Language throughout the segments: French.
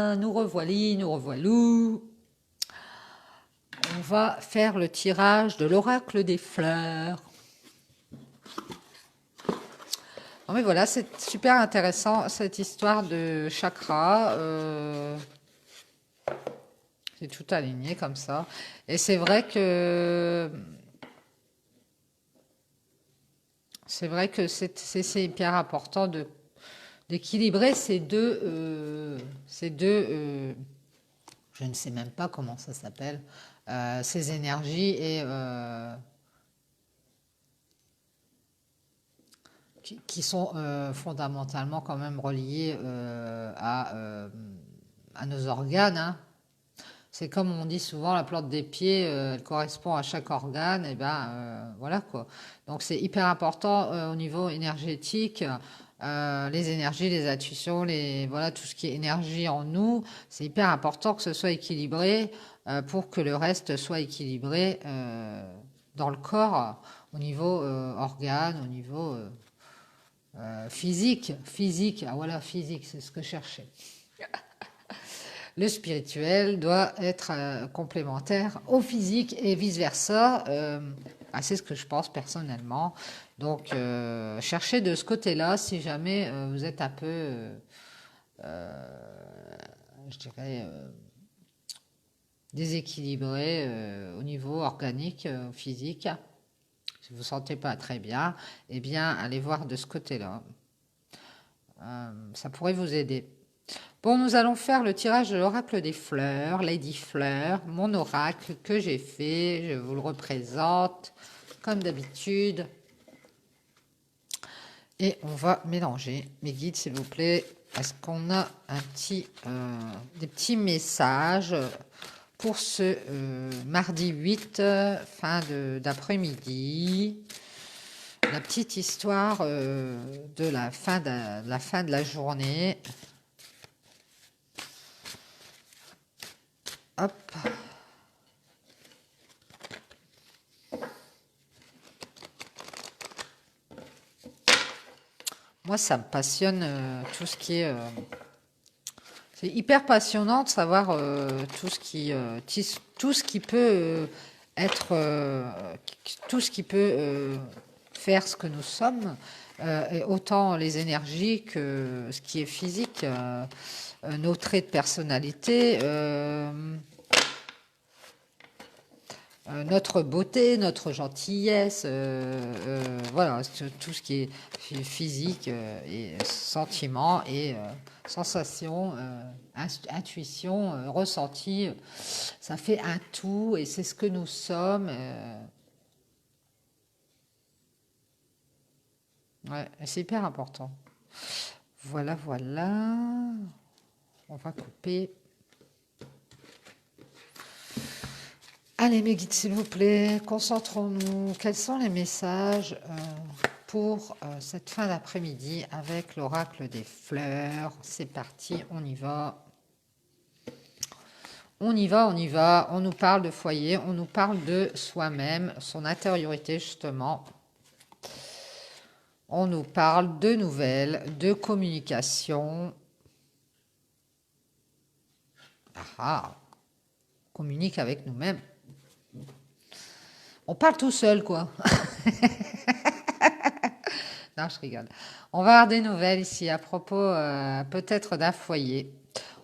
voilà, nous revoilà, nous revoilou. On va faire le tirage de l'oracle des fleurs. Non mais voilà, c'est super intéressant cette histoire de chakra. C'est tout aligné comme ça. Et c'est vrai que c'est hyper important d'équilibrer je ne sais même pas comment ça s'appelle, ces énergies et qui sont fondamentalement quand même reliées à nos organes. Hein. C'est comme on dit souvent, la plante des pieds, elle correspond à chaque organe, et ben voilà quoi. Donc c'est hyper important au niveau énergétique, les énergies, les intuitions, voilà tout ce qui est énergie en nous, c'est hyper important que ce soit équilibré pour que le reste soit équilibré dans le corps, au niveau organe, au niveau physique. Ah voilà, physique, c'est ce que je cherchais. Le spirituel doit être complémentaire au physique et vice-versa. C'est ce que je pense personnellement. Donc, cherchez de ce côté-là si jamais vous êtes un peu, je dirais, déséquilibré au niveau organique, physique. Si vous ne vous sentez pas très bien, eh bien, allez voir de ce côté-là. Ça pourrait vous aider. Bon, nous allons faire le tirage de l'oracle des fleurs, Lady Fleur, mon oracle que j'ai fait. Je vous le représente comme d'habitude. Et on va mélanger. Mes guides, s'il vous plaît, est-ce qu'on a des petits messages pour ce mardi 8, fin d'après-midi? La petite histoire de la fin de la journée. Hop. Moi, ça me passionne tout ce qui est... c'est hyper passionnant de savoir tout ce qui peut tout ce qui peut faire ce que nous sommes, et autant les énergies que ce qui est physique, nos traits de personnalité, notre beauté, notre gentillesse, voilà, tout ce qui est physique et sentiment et sensation, intuition, ressenti, ça fait un tout et c'est ce que nous sommes. Ouais, c'est hyper important. Voilà, voilà. On va couper. Allez, mes guides, s'il vous plaît, concentrons-nous. Quels sont les messages pour cette fin d'après-midi avec l'oracle des fleurs? C'est parti, on y va. On y va, on y va. On nous parle de foyer, on nous parle de soi-même, son intériorité, justement. On nous parle de nouvelles, de communication. Communique avec nous-mêmes. On parle tout seul, quoi. Non, je rigole. On va avoir des nouvelles ici à propos peut-être d'un foyer.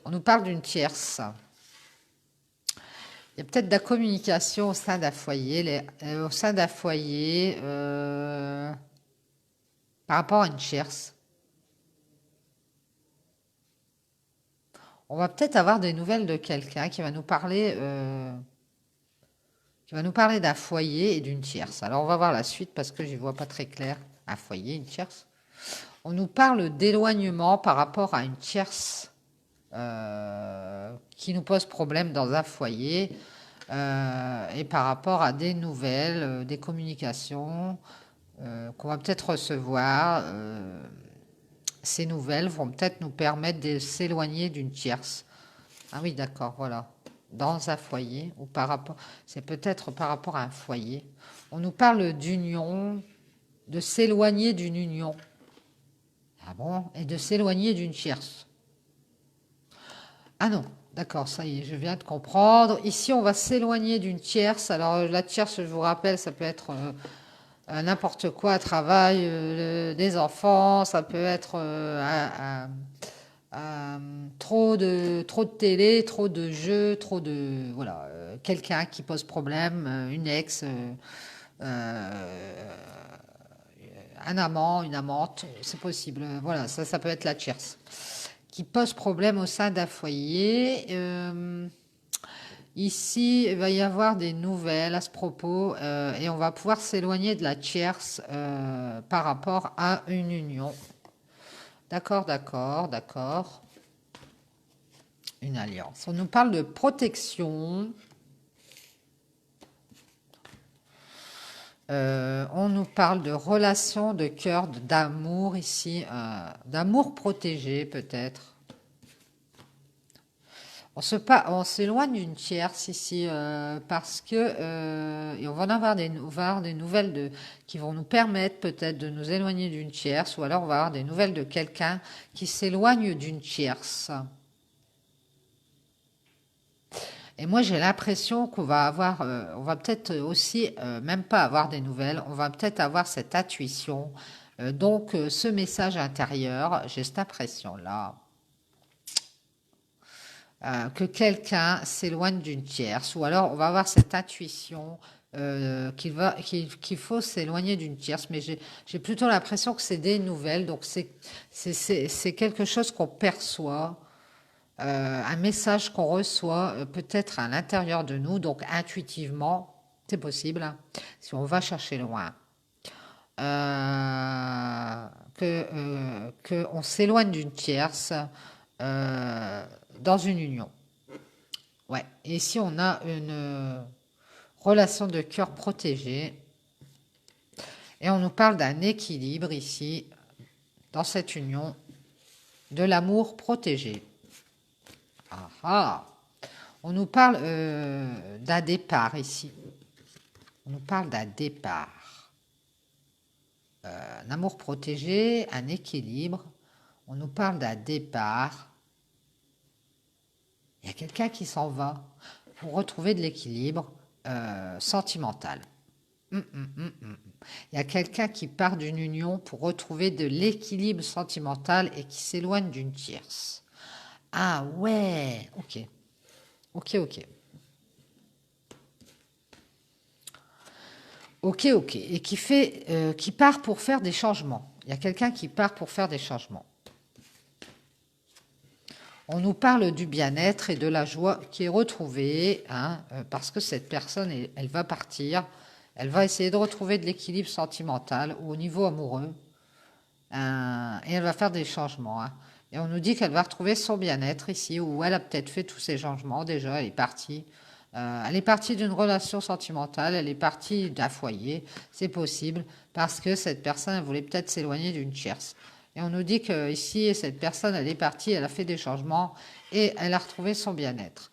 On nous parle d'une tierce. Il y a peut-être de la communication au sein d'un foyer. Au sein d'un foyer, par rapport à une tierce. On va peut-être avoir des nouvelles de quelqu'un qui va nous parler... d'un foyer et d'une tierce. Alors, on va voir la suite parce que je ne vois pas très clair. Un foyer, une tierce. On nous parle d'éloignement par rapport à une tierce qui nous pose problème dans un foyer et par rapport à des nouvelles, des communications qu'on va peut-être recevoir. Ces nouvelles vont peut-être nous permettre de s'éloigner d'une tierce. Ah oui, d'accord, voilà. Dans un foyer, ou par rapport, c'est peut-être par rapport à un foyer. On nous parle d'union, de s'éloigner d'une union. Ah bon? Et de s'éloigner d'une tierce. Ah non, d'accord, ça y est, je viens de comprendre. Ici, on va s'éloigner d'une tierce. Alors, la tierce, je vous rappelle, ça peut être n'importe quoi, travail, des enfants, ça peut être trop de télé, trop de jeux, trop de... Voilà, quelqu'un qui pose problème, une ex, un amant, une amante, c'est possible. Voilà, ça peut être la tierce qui pose problème au sein d'un foyer. Ici, il va y avoir des nouvelles à ce propos et on va pouvoir s'éloigner de la tierce par rapport à une union. D'accord, d'accord, d'accord. Une alliance. On nous parle de protection. On nous parle de relations de cœur, d'amour ici, d'amour protégé peut-être. On s'éloigne d'une tierce ici parce que et on va en avoir des nouvelles qui vont nous permettre peut-être de nous éloigner d'une tierce ou alors on va avoir des nouvelles de quelqu'un qui s'éloigne d'une tierce. Et moi j'ai l'impression qu'on va avoir, on va peut-être aussi même pas avoir des nouvelles, on va peut-être avoir cette intuition. Donc ce message intérieur, j'ai cette impression là. Que quelqu'un s'éloigne d'une tierce, ou alors on va avoir cette intuition qu'il faut s'éloigner d'une tierce, mais j'ai plutôt l'impression que c'est des nouvelles, donc c'est quelque chose qu'on perçoit, un message qu'on reçoit peut-être à l'intérieur de nous, donc intuitivement, c'est possible, hein, si on va chercher loin. Que on s'éloigne d'une tierce euh, dans une union. Ouais. Et si on a une relation de cœur protégée, et on nous parle d'un équilibre ici, dans cette union, de l'amour protégé. Ah, ah. On nous parle d'un départ ici. On nous parle d'un départ. Un amour protégé, un équilibre. On nous parle d'un départ. Il y a quelqu'un qui s'en va pour retrouver de l'équilibre sentimental. Il y a quelqu'un qui part d'une union pour retrouver de l'équilibre sentimental et qui s'éloigne d'une tierce. Ah ouais, ok, ok, ok. Ok, ok. Et qui part pour faire des changements. Il y a quelqu'un qui part pour faire des changements. On nous parle du bien-être et de la joie qui est retrouvée, hein, parce que cette personne, elle va partir, elle va essayer de retrouver de l'équilibre sentimental ou au niveau amoureux, et elle va faire des changements, hein. Et on nous dit qu'elle va retrouver son bien-être ici, où elle a peut-être fait tous ces changements déjà, elle est partie. Elle est partie d'une relation sentimentale, elle est partie d'un foyer, c'est possible, parce que cette personne, elle voulait peut-être s'éloigner d'une tierce. Et on nous dit que ici, cette personne, elle est partie, elle a fait des changements et elle a retrouvé son bien-être.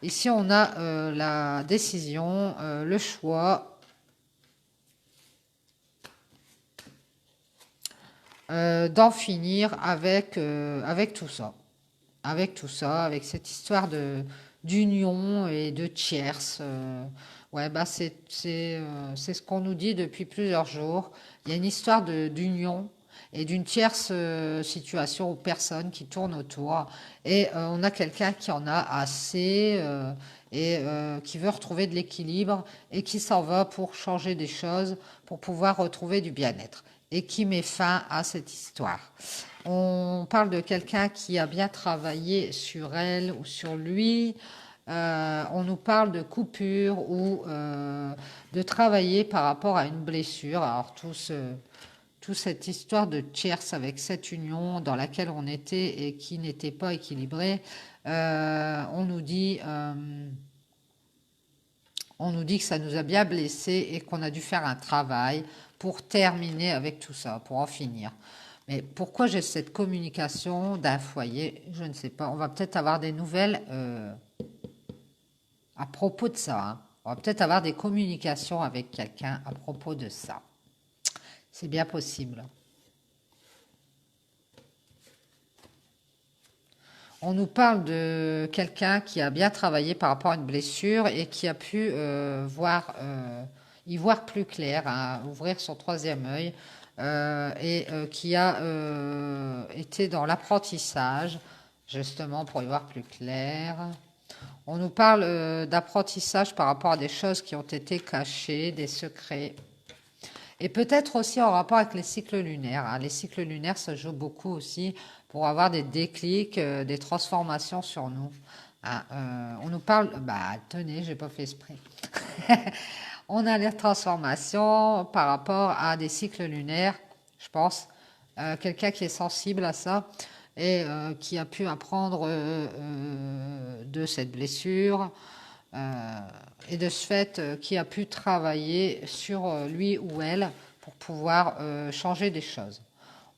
Ici, on a la décision, le choix d'en finir avec tout ça. Avec tout ça, avec cette histoire d'union et de tierce. Ouais, bah c'est ce qu'on nous dit depuis plusieurs jours. Il y a une histoire d'union et d'une tierce situation ou personne qui tourne autour. Et on a quelqu'un qui en a assez et qui veut retrouver de l'équilibre et qui s'en va pour changer des choses, pour pouvoir retrouver du bien-être et qui met fin à cette histoire. On parle de quelqu'un qui a bien travaillé sur elle ou sur lui. On nous parle de coupure ou de travailler par rapport à une blessure. Alors toute cette histoire de tierce avec cette union dans laquelle on était et qui n'était pas équilibrée, on nous dit que ça nous a bien blessés et qu'on a dû faire un travail pour terminer avec tout ça, pour en finir. Mais pourquoi j'ai cette communication d'un foyer? Je ne sais pas. On va peut-être avoir des nouvelles à propos de ça, hein. On va peut-être avoir des communications avec quelqu'un à propos de ça. C'est bien possible. On nous parle de quelqu'un qui a bien travaillé par rapport à une blessure et qui a pu y voir plus clair, hein, ouvrir son troisième œil et qui a été dans l'apprentissage, justement pour y voir plus clair. On nous parle d'apprentissage par rapport à des choses qui ont été cachées, des secrets. Et peut-être aussi en rapport avec les cycles lunaires, hein. Les cycles lunaires se jouent beaucoup aussi pour avoir des déclics, des transformations sur nous. Ah, on nous parle, bah tenez, j'ai pas fait esprit. On a les transformations par rapport à des cycles lunaires, je pense. Quelqu'un qui est sensible à ça et qui a pu apprendre de cette blessure et de ce fait qui a pu travailler sur lui ou elle pour pouvoir changer des choses.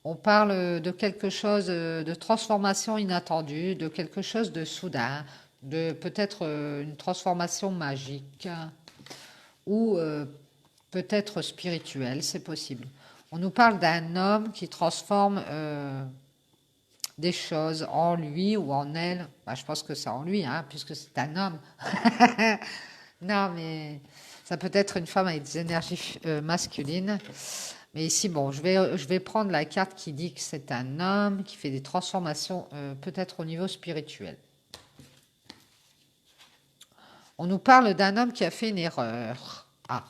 On parle de quelque chose de transformation inattendue, de quelque chose de soudain, de peut-être une transformation magique ou peut-être spirituelle, c'est possible. On nous parle d'un homme qui transforme des choses en lui ou en elle. Bah, je pense que c'est en lui, hein, puisque c'est un homme. Non, mais ça peut être une femme avec des énergies masculines. Mais ici, bon, je vais prendre la carte qui dit que c'est un homme qui fait des transformations peut-être au niveau spirituel. On nous parle d'un homme qui a fait une erreur. Ah,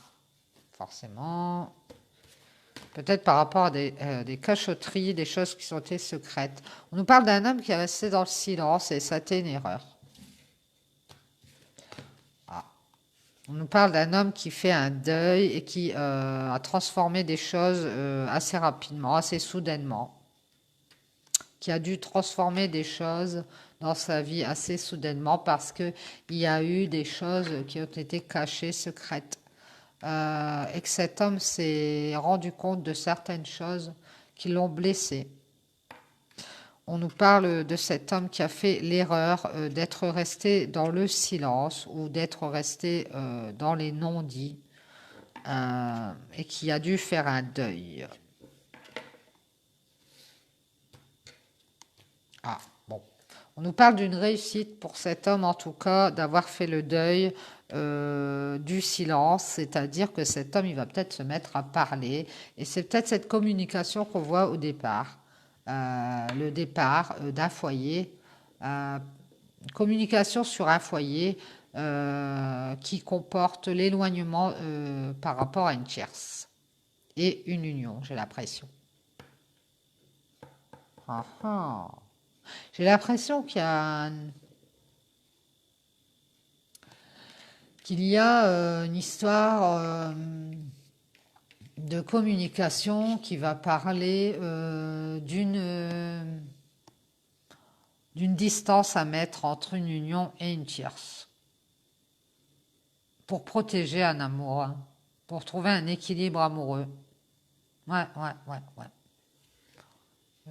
forcément. Peut-être par rapport à des cachotteries, des choses qui sont été secrètes. On nous parle d'un homme qui est resté dans le silence et ça a été une erreur. Ah. On nous parle d'un homme qui fait un deuil et qui a transformé des choses assez rapidement, assez soudainement. Qui a dû transformer des choses dans sa vie assez soudainement parce qu'il y a eu des choses qui ont été cachées, secrètes. Et que cet homme s'est rendu compte de certaines choses qui l'ont blessé. On nous parle de cet homme qui a fait l'erreur d'être resté dans le silence ou d'être resté dans les non-dits et qui a dû faire un deuil. Ah, bon. On nous parle d'une réussite pour cet homme, en tout cas, d'avoir fait le deuil du silence, c'est-à-dire que cet homme, il va peut-être se mettre à parler, et c'est peut-être cette communication qu'on voit au départ, le départ d'un foyer, communication sur un foyer qui comporte l'éloignement par rapport à une tierce, et une union, j'ai l'impression. Ah, ah. J'ai l'impression qu'il y a une histoire de communication qui va parler d'une distance à mettre entre une union et une tierce pour protéger un amour, hein, pour trouver un équilibre amoureux. Ouais.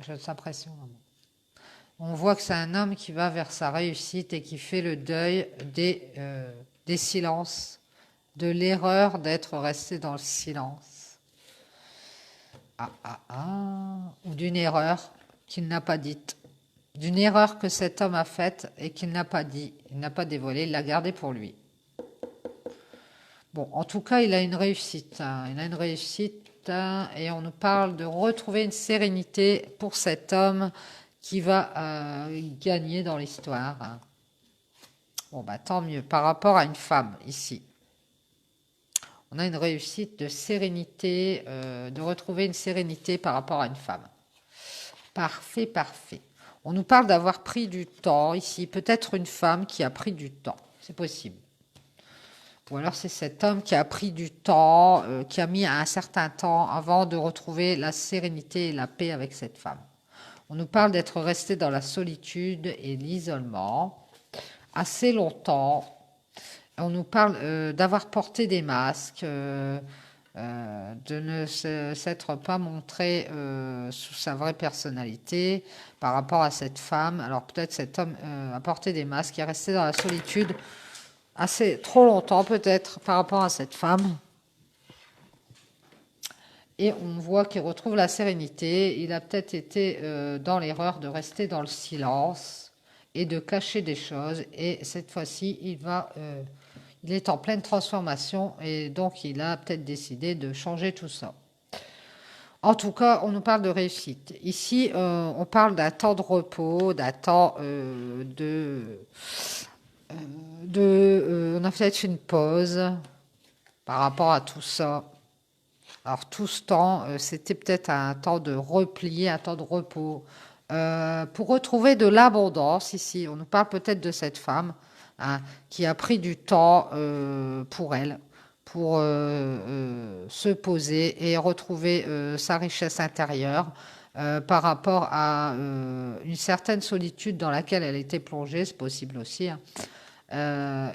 J'ai cette impression. On voit que c'est un homme qui va vers sa réussite et qui fait le deuil des silences, de l'erreur d'être resté dans le silence. Ou d'une erreur qu'il n'a pas dite. D'une erreur que cet homme a faite et qu'il n'a pas dit, il n'a pas dévoilé, il l'a gardée pour lui. Bon, en tout cas, il a une réussite. Hein. Il a une réussite et on nous parle de retrouver une sérénité pour cet homme qui va gagner dans l'histoire. Hein. Bon, bah tant mieux. Par rapport à une femme, ici, on a une réussite de sérénité, de retrouver une sérénité par rapport à une femme. Parfait. On nous parle d'avoir pris du temps ici. Peut-être une femme qui a pris du temps. C'est possible. Ou alors c'est cet homme qui a pris du temps, qui a mis un certain temps avant de retrouver la sérénité et la paix avec cette femme. On nous parle d'être resté dans la solitude et l'isolement assez longtemps. On nous parle d'avoir porté des masques, de ne s'être pas montré sous sa vraie personnalité par rapport à cette femme. Alors peut-être cet homme a porté des masques, est resté dans la solitude assez trop longtemps peut-être par rapport à cette femme. Et on voit qu'il retrouve la sérénité. Il a peut-être été dans l'erreur de rester dans le silence et de cacher des choses. Et cette fois-ci, il est en pleine transformation et donc il a peut-être décidé de changer tout ça. En tout cas, on nous parle de réussite. Ici, on parle d'un temps de repos, d'un temps on a peut-être une pause par rapport à tout ça. Alors tout ce temps, c'était peut-être un temps de repli, un temps de repos, pour retrouver de l'abondance ici. On nous parle peut-être de cette femme, hein, qui a pris du temps pour elle, pour se poser et retrouver sa richesse intérieure par rapport à une certaine solitude dans laquelle elle était plongée, c'est possible aussi, hein,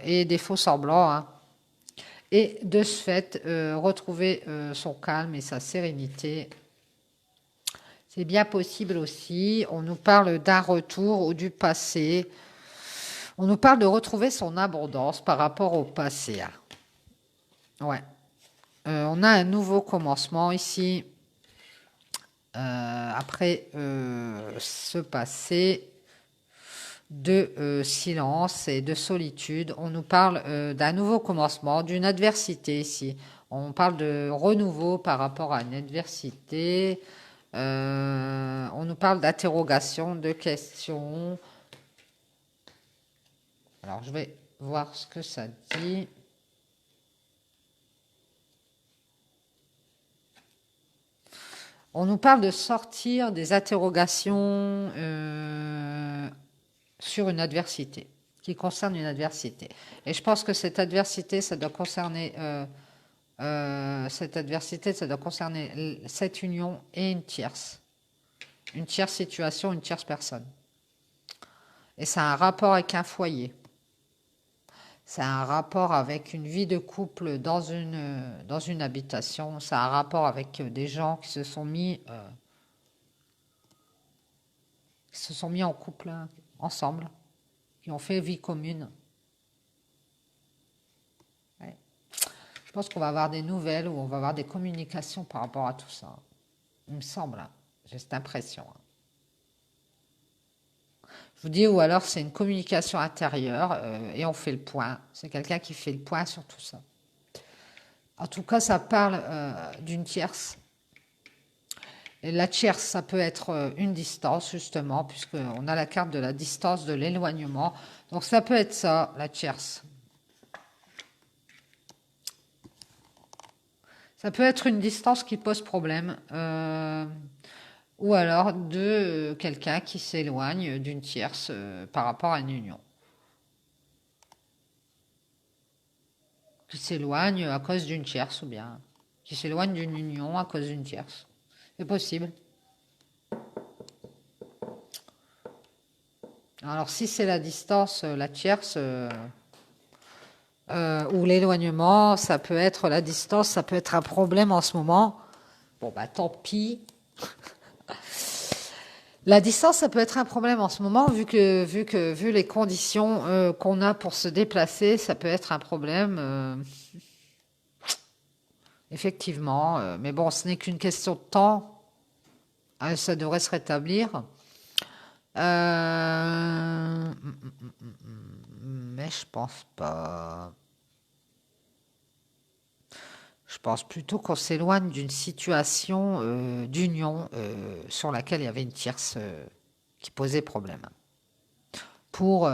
et des faux semblants, hein. Et de ce fait, retrouver son calme et sa sérénité, c'est bien possible aussi. On nous parle d'un retour ou du passé. On nous parle de retrouver son abondance par rapport au passé, hein. Ouais. On a un nouveau commencement ici. Après ce passé de silence et de solitude, on nous parle d'un nouveau commencement, d'une adversité ici. On parle de renouveau par rapport à une adversité. On nous parle d'interrogation, de questions. Alors, je vais voir ce que ça dit. On nous parle de sortir des interrogations sur une adversité, qui concerne une adversité. Et je pense que cette adversité, ça doit concerner cette union et une tierce situation, une tierce personne. Et ça a un rapport avec un foyer. Ça a un rapport avec une vie de couple dans une habitation. Ça a un rapport avec des gens qui se sont mis en couple, hein, ensemble, qui ont fait vie commune. Ouais. Je pense qu'on va avoir des nouvelles ou on va avoir des communications par rapport à tout ça. Il me semble, hein. J'ai cette impression, hein. Je vous dis, ou alors c'est une communication intérieure et on fait le point. C'est quelqu'un qui fait le point sur tout ça. En tout cas, ça parle d'une tierce. Et la tierce, ça peut être une distance, justement, puisqu'on a la carte de la distance, de l'éloignement. Donc ça peut être ça, la tierce. Ça peut être une distance qui pose problème. Ou alors de quelqu'un qui s'éloigne d'une tierce par rapport à une union. Qui s'éloigne à cause d'une tierce ou bien qui s'éloigne d'une union à cause d'une tierce. C'est possible. Alors si c'est la distance, la tierce ou l'éloignement, ça peut être la distance, ça peut être un problème en ce moment. Bon bah tant pis. La distance, ça peut être un problème en ce moment, vu les conditions qu'on a pour se déplacer, ça peut être un problème. Effectivement, mais bon, ce n'est qu'une question de temps. Ça devrait se rétablir. Mais je pense pas. Je pense plutôt qu'on s'éloigne d'une situation d'union sur laquelle il y avait une tierce qui posait problème. Pour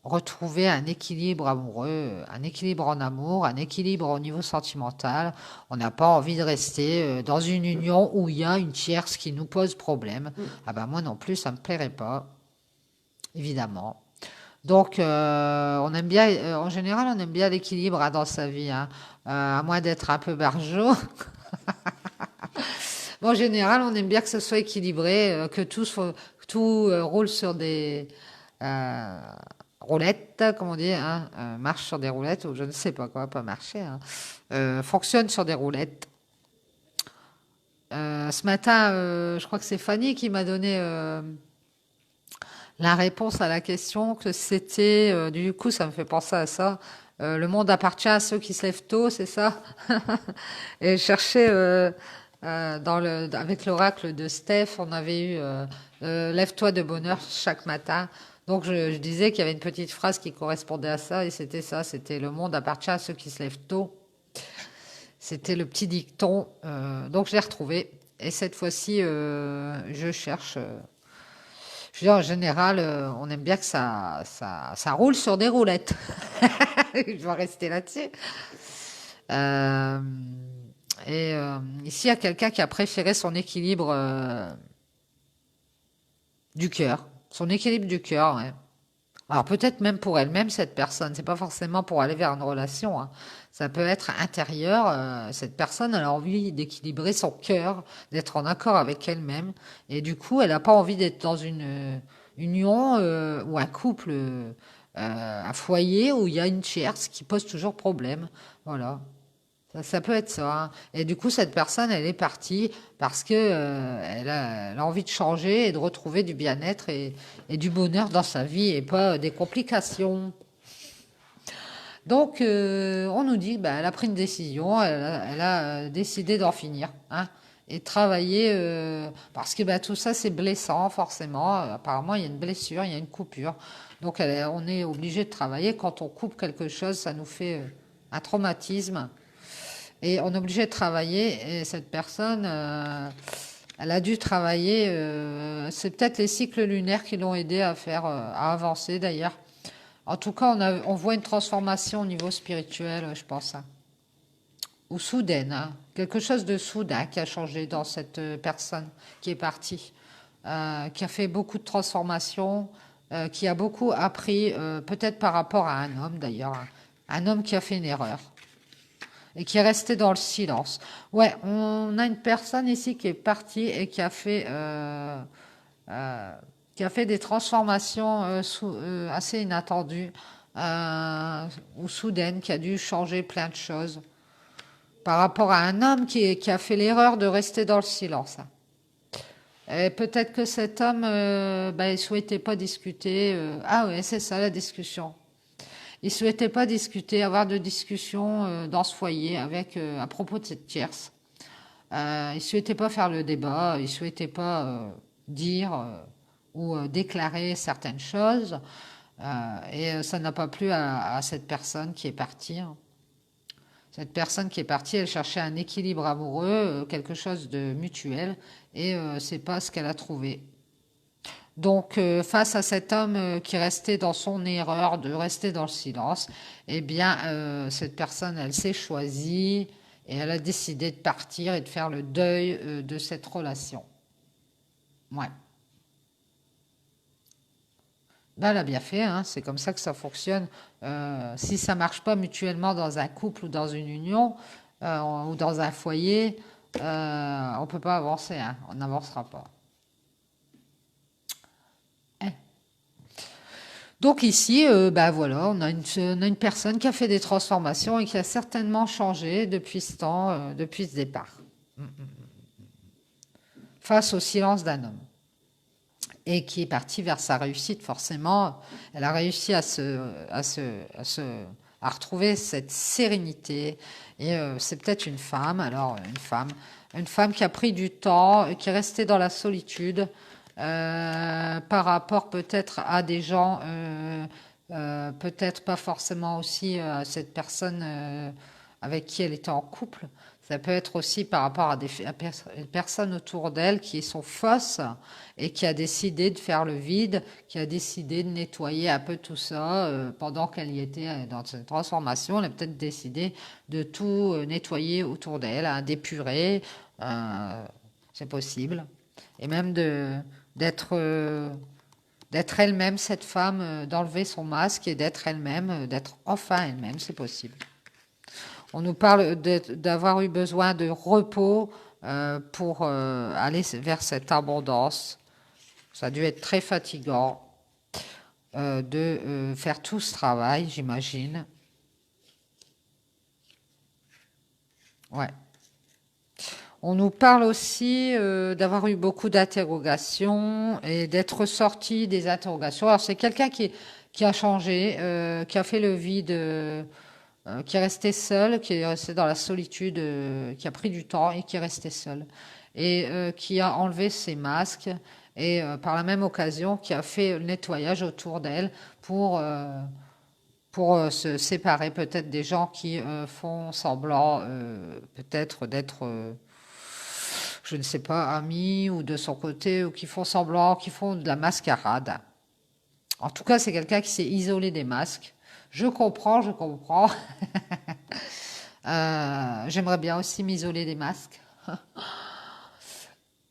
retrouver un équilibre amoureux, un équilibre en amour, un équilibre au niveau sentimental. On n'a pas envie de rester dans une union où il y a une tierce qui nous pose problème. Ah ben moi non plus, ça me plairait pas, évidemment. Donc, on aime bien, en général, on aime bien l'équilibre dans sa vie, hein. À moins d'être un peu barjot. Bon, en général, on aime bien que ce soit équilibré, que tout roule sur des roulettes, comme on dit, hein, marche sur des roulettes, ou je ne sais pas quoi, pas marcher, hein, fonctionne sur des roulettes. Ce matin, je crois que c'est Fanny qui m'a donné la réponse à la question que c'était, du coup, ça me fait penser à ça. Le monde appartient à ceux qui se lèvent tôt, c'est ça? Et chercher Avec l'oracle de Steph, on avait eu lève-toi de bonne heure chaque matin. Donc je disais qu'il y avait une petite phrase qui correspondait à ça, et c'était ça, c'était le monde appartient à ceux qui se lèvent tôt. C'était le petit dicton. Donc je l'ai retrouvé. Et cette fois-ci, je cherche. Je veux dire, en général, on aime bien que ça roule sur des roulettes. Je vais rester là-dessus. Euh, Ici, il y a quelqu'un qui a préféré son équilibre du cœur. Son équilibre du cœur, ouais. Alors peut-être même pour elle-même, cette personne. C'est pas forcément pour aller vers une relation, hein. Ça peut être intérieur. Cette personne, elle a envie d'équilibrer son cœur, d'être en accord avec elle-même. Et du coup, elle n'a pas envie d'être dans une union ou un couple, un foyer où il y a une tierce qui pose toujours problème. Voilà. Ça peut être ça, hein. Et du coup, cette personne, elle est partie parce que elle a envie de changer et de retrouver du bien-être et du bonheur dans sa vie et pas des complications. Donc, on nous dit, bah, elle a pris une décision, elle a décidé d'en finir, hein, et de travailler parce que bah, tout ça, c'est blessant, forcément. Apparemment, il y a une blessure, il y a une coupure. Donc, on est obligé de travailler. Quand on coupe quelque chose, ça nous fait un traumatisme. Et on est obligé de travailler. Et cette personne, elle a dû travailler. C'est peut-être les cycles lunaires qui l'ont aidé à faire, à avancer d'ailleurs. En tout cas, on voit une transformation au niveau spirituel, je pense, hein. Ou soudaine, hein. Quelque chose de soudain qui a changé dans cette personne qui est partie, qui a fait beaucoup de transformations, qui a beaucoup appris, peut-être par rapport à un homme d'ailleurs, hein. Un homme qui a fait une erreur et qui est resté dans le silence. Ouais, on a une personne ici qui est partie et euh, qui a fait des transformations assez inattendues ou soudaines, qui a dû changer plein de choses par rapport à un homme qui a fait l'erreur de rester dans le silence. Et peut-être que cet homme, bah, il souhaitait pas discuter. Ah ouais, c'est ça la discussion. Il souhaitait pas discuter, avoir de discussion dans ce foyer avec à propos de cette tierce. Il souhaitait pas faire le débat, il souhaitait pas dire ou déclarer certaines choses. Et ça n'a pas plu à cette personne qui est partie, hein. Cette personne qui est partie, elle cherchait un équilibre amoureux, quelque chose de mutuel, et c'est pas ce qu'elle a trouvé. Donc, face à cet homme qui restait dans son erreur de rester dans le silence, eh bien, cette personne, elle s'est choisie et elle a décidé de partir et de faire le deuil de cette relation. Ouais. Ben, elle a bien fait, hein, c'est comme ça que ça fonctionne. Si ça marche pas mutuellement dans un couple ou dans une union ou dans un foyer, on peut pas avancer, hein, on n'avancera pas. Donc ici, bah voilà, on a une personne qui a fait des transformations et qui a certainement changé depuis ce temps, depuis ce départ, face au silence d'un homme. Et qui est partie vers sa réussite, forcément. Elle a réussi à retrouver cette sérénité. Et c'est peut-être une femme, alors une femme qui a pris du temps, qui est restée dans la solitude, par rapport peut-être à des gens, peut-être pas forcément aussi à cette personne avec qui elle était en couple. Ça peut être aussi par rapport à des personnes autour d'elle qui sont fausses et qui a décidé de faire le vide, qui a décidé de nettoyer un peu tout ça pendant qu'elle y était dans cette transformation. Elle a peut-être décidé de tout nettoyer autour d'elle, hein, d'épurer. C'est possible. Et même d'être elle-même, cette femme, d'enlever son masque et d'être elle-même, d'être enfin elle-même, c'est possible. On nous parle d'avoir eu besoin de repos pour aller vers cette abondance. Ça a dû être très fatigant de faire tout ce travail, j'imagine. Ouais. On nous parle aussi d'avoir eu beaucoup d'interrogations et d'être sorti des interrogations. Alors c'est quelqu'un qui a changé, qui a fait le vide qui est resté seul, qui est resté dans la solitude, qui a pris du temps et qui est resté seul. Et qui a enlevé ses masques et par la même occasion qui a fait le nettoyage autour d'elle pour se séparer peut-être des gens qui font semblant peut-être d'être, je ne sais pas, amis ou de son côté, ou qui font semblant, qui font de la mascarade. En tout cas, c'est quelqu'un qui s'est isolé des masques. Je comprends, je comprends. J'aimerais bien aussi m'isoler des masques.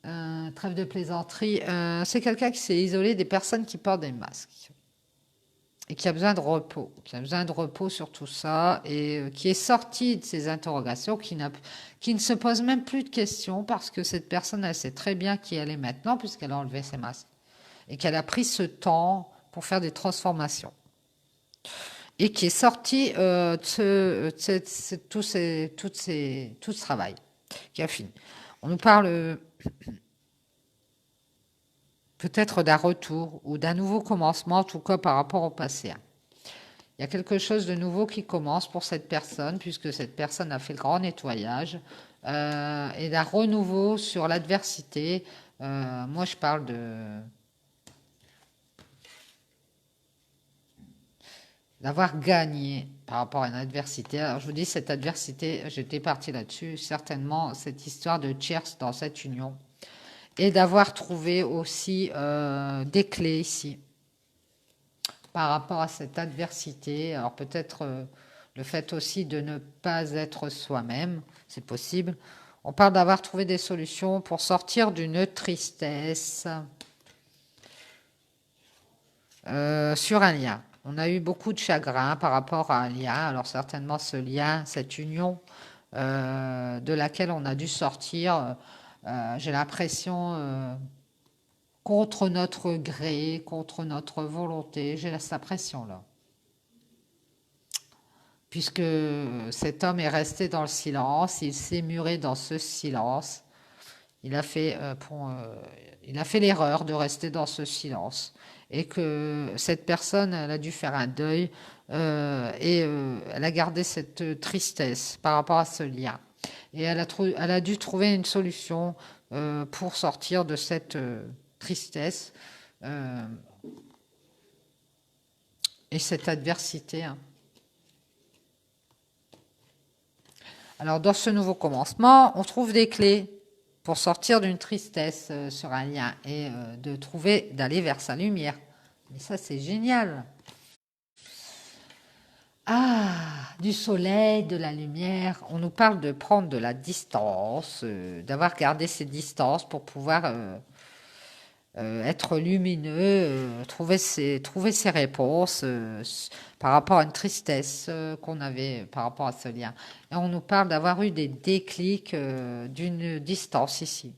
Trêve de plaisanterie. C'est quelqu'un qui s'est isolé des personnes qui portent des masques et qui a besoin de repos, qui a besoin de repos sur tout ça et qui est sorti de ces interrogations, qui ne se pose même plus de questions parce que cette personne, elle sait très bien qui elle est maintenant puisqu'elle a enlevé ses masques et qu'elle a pris ce temps pour faire des transformations et qui est sorti tout ce travail, qui a fini. On nous parle peut-être d'un retour ou d'un nouveau commencement, en tout cas par rapport au passé. Il y a quelque chose de nouveau qui commence pour cette personne, puisque cette personne a fait le grand nettoyage, et d'un renouveau sur l'adversité. Moi, je parle d'avoir gagné par rapport à une adversité. Alors, je vous dis, cette adversité, j'étais partie là-dessus, certainement, cette histoire de tiers dans cette union. Et d'avoir trouvé aussi des clés ici par rapport à cette adversité. Alors peut-être le fait aussi de ne pas être soi-même, c'est possible. On parle d'avoir trouvé des solutions pour sortir d'une tristesse sur un lien. On a eu beaucoup de chagrin par rapport à un lien. Alors certainement ce lien, cette union de laquelle on a dû sortir, j'ai l'impression contre notre gré, contre notre volonté. J'ai cette impression-là. Puisque cet homme est resté dans le silence, il s'est muré dans ce silence. Il a fait l'erreur de rester dans ce silence. Et que cette personne, elle a dû faire un deuil et elle a gardé cette tristesse par rapport à ce lien. Et elle a dû trouver une solution pour sortir de cette tristesse et cette adversité. Hein. Alors, dans ce nouveau commencement, on trouve des clés pour sortir d'une tristesse sur un lien et d'aller vers sa lumière. Mais ça, c'est génial. Ah, du soleil, de la lumière. On nous parle de prendre de la distance, d'avoir gardé ses distances pour pouvoir être lumineux, trouver ses réponses par rapport à une tristesse qu'on avait par rapport à ce lien. Et on nous parle d'avoir eu des déclics d'une distance ici.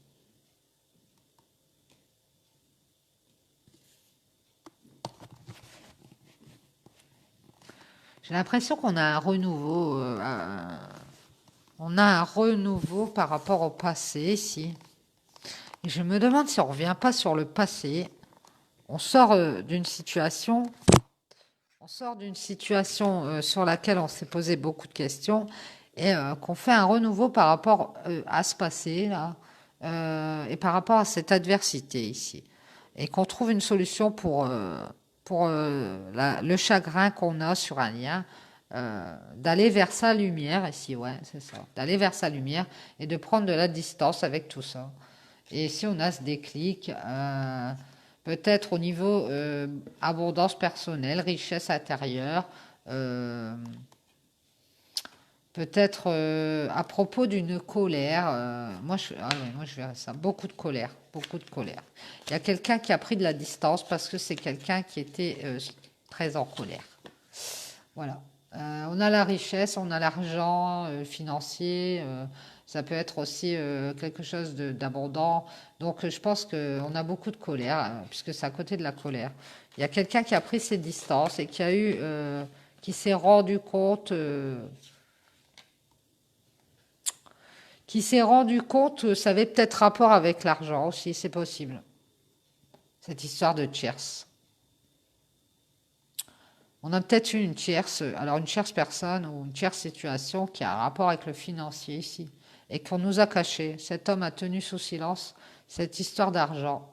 J'ai l'impression qu'on a un renouveau. On a un renouveau par rapport au passé ici. Et je me demande si on ne revient pas sur le passé. On sort d'une situation sur laquelle on s'est posé beaucoup de questions et qu'on fait un renouveau par rapport à ce passé là et par rapport à cette adversité ici et qu'on trouve une solution pour le chagrin qu'on a sur un lien, d'aller vers sa lumière ici, ouais, c'est ça, d'aller vers sa lumière et de prendre de la distance avec tout ça. Et si on a ce déclic, peut-être au niveau abondance personnelle, richesse intérieure, euh, peut-être à propos d'une colère. Moi, je verrais ça. Beaucoup de colère, beaucoup de colère. Il y a quelqu'un qui a pris de la distance parce que c'est quelqu'un qui était très en colère. Voilà. On a la richesse, on a l'argent financier. Ça peut être aussi quelque chose d'abondant. Donc, je pense qu'on a beaucoup de colère, puisque c'est à côté de la colère. Il y a quelqu'un qui a pris ses distances et qui s'est rendu compte, ça avait peut-être rapport avec l'argent aussi, c'est possible. Cette histoire de tiers. On a peut-être une tierce, alors une tierce personne ou une tierce situation qui a un rapport avec le financier ici et qu'on nous a caché. Cet homme a tenu sous silence cette histoire d'argent.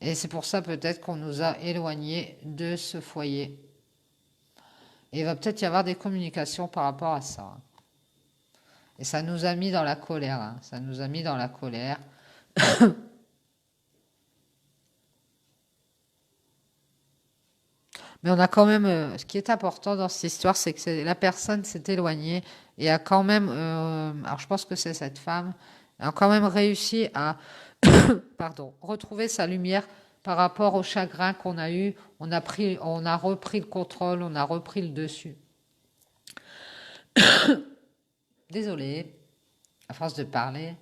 Et c'est pour ça peut-être qu'on nous a éloignés de ce foyer. Et il va peut-être y avoir des communications par rapport à ça. Et ça nous a mis dans la colère. Hein. Ça nous a mis dans la colère. Mais on a quand même, ce qui est important dans cette histoire, c'est que la personne s'est éloignée et a quand même, alors je pense que c'est cette femme, a quand même réussi à, pardon, retrouver sa lumière par rapport au chagrin qu'on a eu. On a repris le contrôle, on a repris le dessus. Désolée, à force de parler,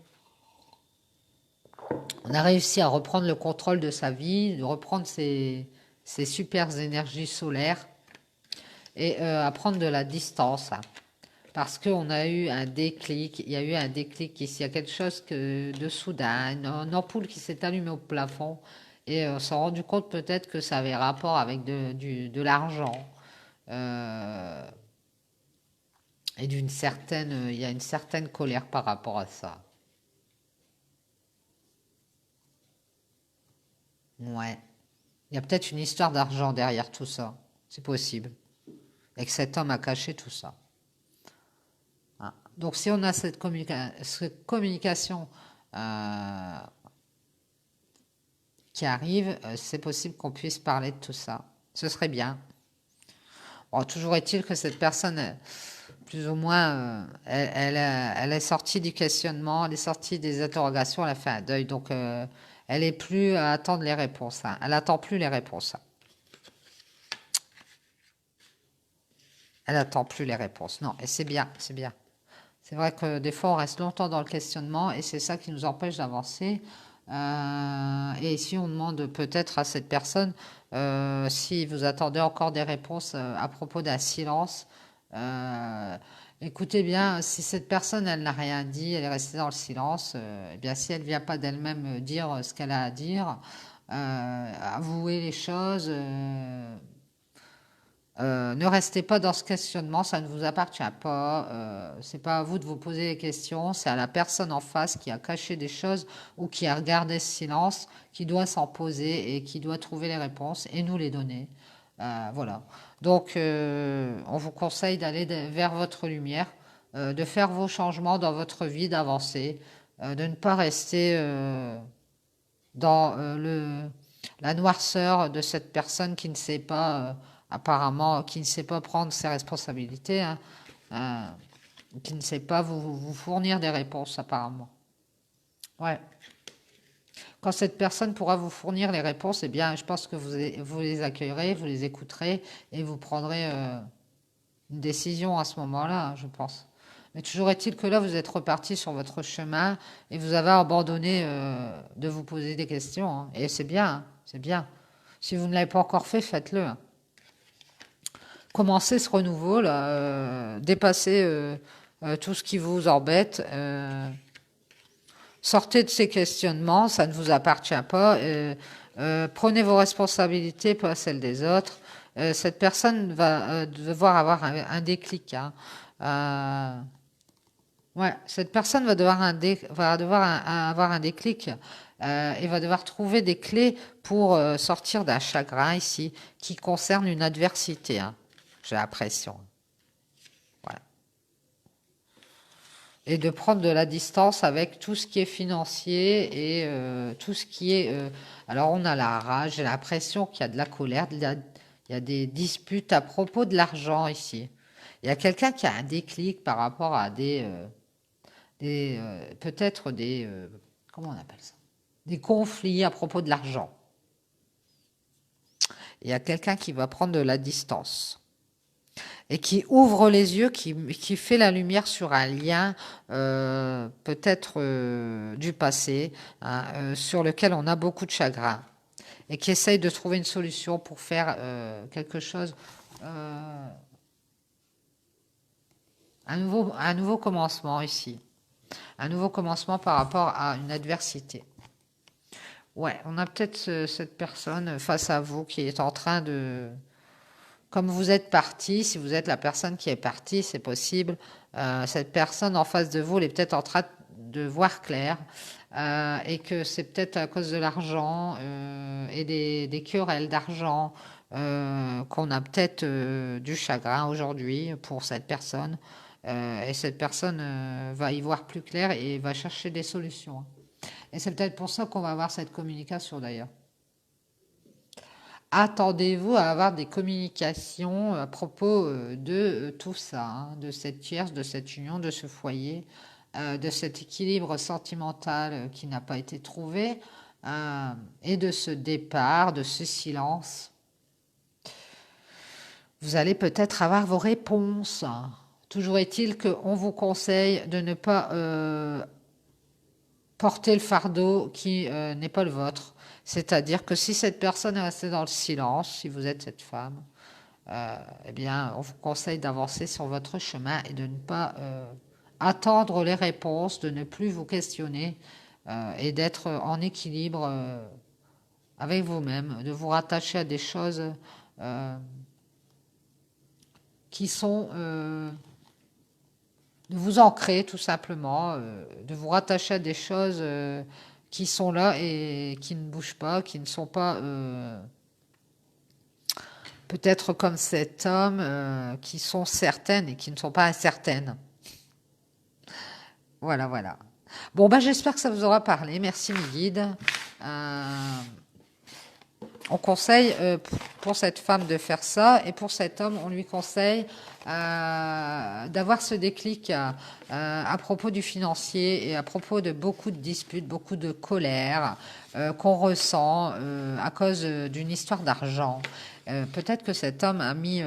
on a réussi à reprendre le contrôle de sa vie, de reprendre ses super énergies solaires et à prendre de la distance. Hein. Parce qu'on a eu un déclic, il y a eu un déclic ici, il y a quelque chose de soudain, une ampoule qui s'est allumée au plafond et on s'est rendu compte peut-être que ça avait rapport avec de l'argent et il y a une certaine colère par rapport à ça. Ouais, il y a peut-être une histoire d'argent derrière tout ça, c'est possible, et que cet homme a caché tout ça. Hein. Donc si on a cette communication euh, qui arrive, c'est possible qu'on puisse parler de tout ça. Ce serait bien. Bon, toujours est-il que cette personne, plus ou moins, elle est sortie du questionnement, elle est sortie des interrogations, elle a fait un deuil. Donc, elle est plus à attendre les réponses. Hein. Elle attend plus les réponses. Hein. Elle attend plus les réponses. Non, et c'est bien, c'est bien. C'est vrai que des fois, on reste longtemps dans le questionnement et c'est ça qui nous empêche d'avancer. Et ici, on demande peut-être à cette personne si vous attendez encore des réponses à propos d'un silence. Euh, Écoutez bien, si cette personne, elle n'a rien dit, elle est restée dans le silence, eh bien, si elle ne vient pas d'elle-même dire ce qu'elle a à dire, avouer les choses, ne restez pas dans ce questionnement, ça ne vous appartient pas. C'est pas à vous de vous poser des questions, c'est à la personne en face qui a caché des choses ou qui a regardé ce silence qui doit s'en poser et qui doit trouver les réponses et nous les donner. Voilà. Donc, on vous conseille d'aller vers votre lumière, de faire vos changements dans votre vie, d'avancer, de ne pas rester dans la noirceur de cette personne qui ne sait pas, apparemment, qui ne sait pas prendre ses responsabilités, hein, euh, qui ne sait pas vous fournir des réponses, apparemment. Ouais. Quand cette personne pourra vous fournir les réponses, eh bien, je pense que vous les accueillerez, vous les écouterez et vous prendrez une décision à ce moment-là, je pense. Mais toujours est-il que là, vous êtes reparti sur votre chemin et vous avez abandonné de vous poser des questions. Hein. Et c'est bien, hein, c'est bien. Si vous ne l'avez pas encore fait, faites-le. Hein. Commencez ce renouveau, là, dépassez tout ce qui vous embête. Sortez de ces questionnements, ça ne vous appartient pas. Prenez vos responsabilités, pas celles des autres. Cette personne va devoir avoir un déclic. Hein. Ouais, cette personne va devoir avoir un déclic et va devoir trouver des clés pour sortir d'un chagrin ici qui concerne une adversité. Hein. J'ai l'impression. Voilà. Et de prendre de la distance avec tout ce qui est financier et tout ce qui est... alors on a la rage, j'ai l'impression qu'il y a de la colère, il y a des disputes à propos de l'argent ici. Il y a quelqu'un qui a un déclic par rapport à peut-être comment on appelle ça? Des conflits à propos de l'argent. Il y a quelqu'un qui va prendre de la distance et qui ouvre les yeux, qui fait la lumière sur un lien peut-être du passé, hein, sur lequel on a beaucoup de chagrin et qui essaye de trouver une solution pour faire quelque chose, un nouveau commencement ici, un nouveau commencement par rapport à une adversité. Ouais, on a peut-être cette personne face à vous qui est en train comme vous êtes parti, si vous êtes la personne qui est partie, c'est possible, cette personne en face de vous, elle est peut-être en train de voir clair, et que c'est peut-être à cause de l'argent et des querelles d'argent qu'on a peut-être du chagrin aujourd'hui pour cette personne. Et cette personne va y voir plus clair et va chercher des solutions. Et c'est peut-être pour ça qu'on va avoir cette communication d'ailleurs. Attendez-vous à avoir des communications à propos de tout ça, hein, de cette tierce, de cette union, de ce foyer, de cet équilibre sentimental qui n'a pas été trouvé, et de ce départ, de ce silence. Vous allez peut-être avoir vos réponses. Toujours est-il qu'on vous conseille de ne pas porter le fardeau qui n'est pas le vôtre. C'est-à-dire que si cette personne est restée dans le silence, si vous êtes cette femme, eh bien, on vous conseille d'avancer sur votre chemin et de ne pas attendre les réponses, de ne plus vous questionner et d'être en équilibre avec vous-même, de vous rattacher à des choses qui sont... de vous ancrer tout simplement, de vous rattacher à des choses qui sont là et qui ne bougent pas, qui ne sont pas peut-être comme cet homme, qui sont certaines et qui ne sont pas incertaines. Voilà, voilà. Bon, ben, j'espère que ça vous aura parlé. Merci mes guides. On conseille pour cette femme de faire ça et pour cet homme, on lui conseille d'avoir ce déclic à propos du financier et à propos de beaucoup de disputes, beaucoup de colère qu'on ressent à cause d'une histoire d'argent. Peut-être que cet homme a mis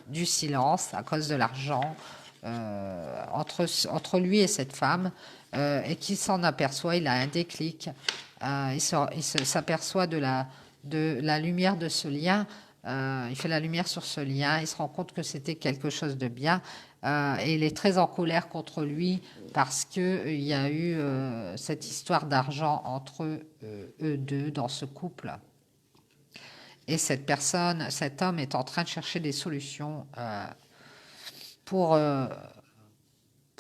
du silence à cause de l'argent entre lui et cette femme et qu'il s'en aperçoit, il a un déclic, il s'aperçoit de la lumière de ce lien, il fait la lumière sur ce lien, il se rend compte que c'était quelque chose de bien et il est très en colère contre lui parce qu'il y a eu cette histoire d'argent entre eux deux dans ce couple. Et cette personne, cet homme est en train de chercher des solutions pour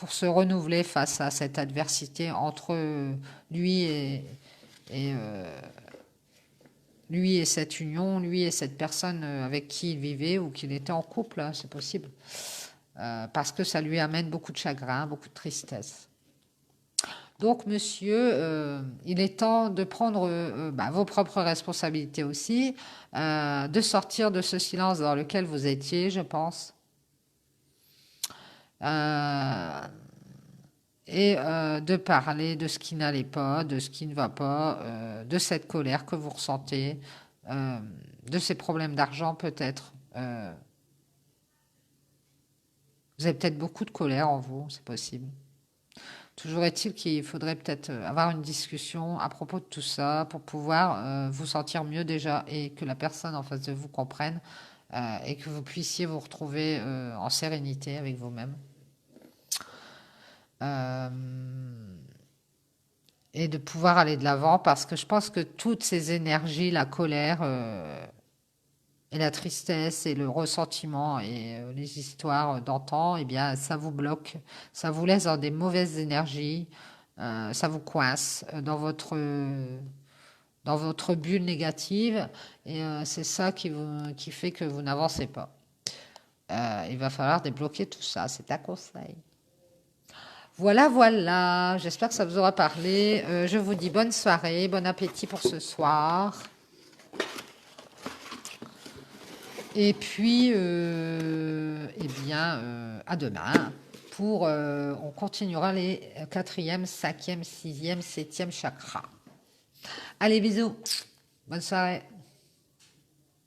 se renouveler face à cette adversité entre lui et cette union, lui et cette personne avec qui il vivait ou qu'il était en couple, hein, c'est possible. Parce que ça lui amène beaucoup de chagrin, beaucoup de tristesse. Donc, monsieur, il est temps de prendre vos propres responsabilités aussi, de sortir de ce silence dans lequel vous étiez, je pense. Et de parler de ce qui n'allait pas, de ce qui ne va pas, de cette colère que vous ressentez, de ces problèmes d'argent peut-être. Vous avez peut-être beaucoup de colère en vous, c'est possible. Toujours est-il qu'il faudrait peut-être avoir une discussion à propos de tout ça pour pouvoir vous sentir mieux déjà et que la personne en face de vous comprenne et que vous puissiez vous retrouver en sérénité avec vous-même. Et de pouvoir aller de l'avant parce que je pense que toutes ces énergies, la colère et la tristesse et le ressentiment et les histoires d'antan, eh bien ça vous bloque, ça vous laisse dans des mauvaises énergies, ça vous coince dans votre bulle négative et c'est ça qui fait que vous n'avancez pas. Il va falloir débloquer tout ça, c'est un conseil. Voilà, voilà, j'espère que ça vous aura parlé. Je vous dis bonne soirée, bon appétit pour ce soir. Et puis, à demain pour, on continuera les 4e, 5e, 6e, 7e chakras. Allez, bisous, bonne soirée.